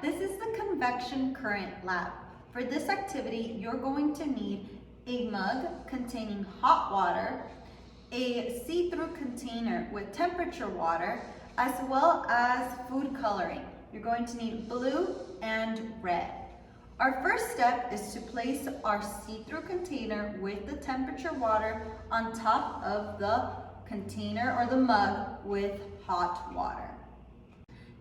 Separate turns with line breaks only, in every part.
this is the Convection Current Lab. For this activity, you're going to need a mug containing hot water, a see-through container with temperature water, as well as food coloring. You're going to need blue and red. Our first step is to place our see-through container with the temperature water on top of the container or the mug with hot water.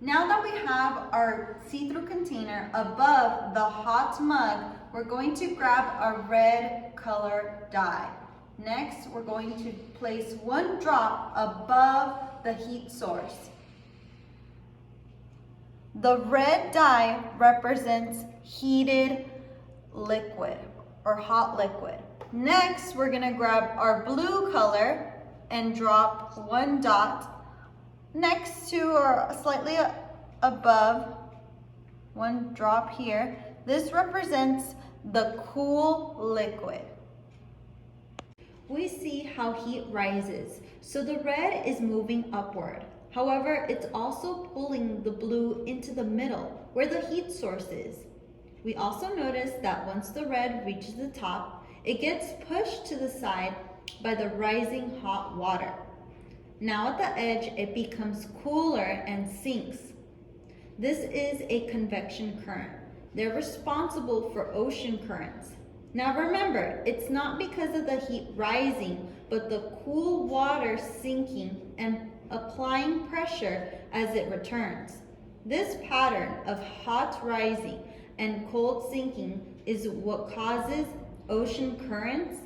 Now that we have our see-through container above the hot mug, we're going to grab our red color dye. Next, we're going to place 1 drop above the heat source. The red dye represents heated liquid or hot liquid. Next, we're gonna grab our blue color and drop 1 dot next to or slightly above 1 drop here. This represents the cool liquid. We see how heat rises, so the red is moving upward. However, it's also pulling the blue into the middle where the heat source is. We also notice that once the red reaches the top, it gets pushed to the side by the rising hot water. Now at the edge, it becomes cooler and sinks. This is a convection current. They're responsible for ocean currents. Now remember, it's not because of the heat rising, but the cool water sinking and applying pressure as it returns. This pattern of hot rising and cold sinking is what causes ocean currents,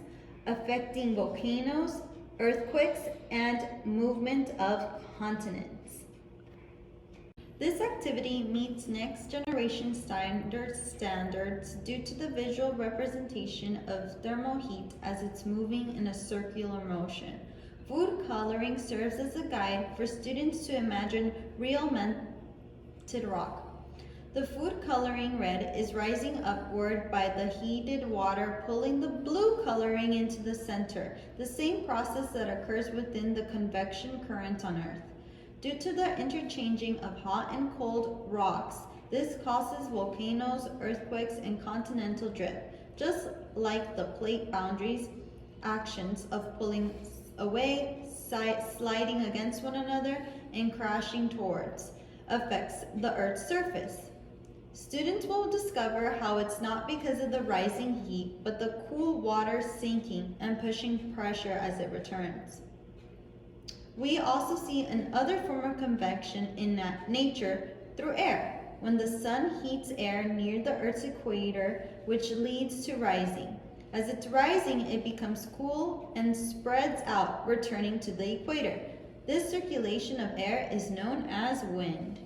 affecting volcanoes, earthquakes, and movement of continents. This activity meets next generation standards due to the visual representation of thermal heat as it's moving in a circular motion. Food coloring serves as a guide for students to imagine real melted rock. The food coloring red is rising upward by the heated water pulling the blue coloring into the center, the same process that occurs within the convection current on Earth. Due to the interchanging of hot and cold rocks, this causes volcanoes, earthquakes, and continental drift, just like the plate boundaries actions of pulling away, sliding against one another, and crashing towards affects the Earth's surface. Students will discover how it's not because of the rising heat, but the cool water sinking and pushing pressure as it returns. We also see another form of convection in nature through air, when the sun heats air near the Earth's equator, which leads to rising. As it's rising, it becomes cool and spreads out, returning to the equator. This circulation of air is known as wind.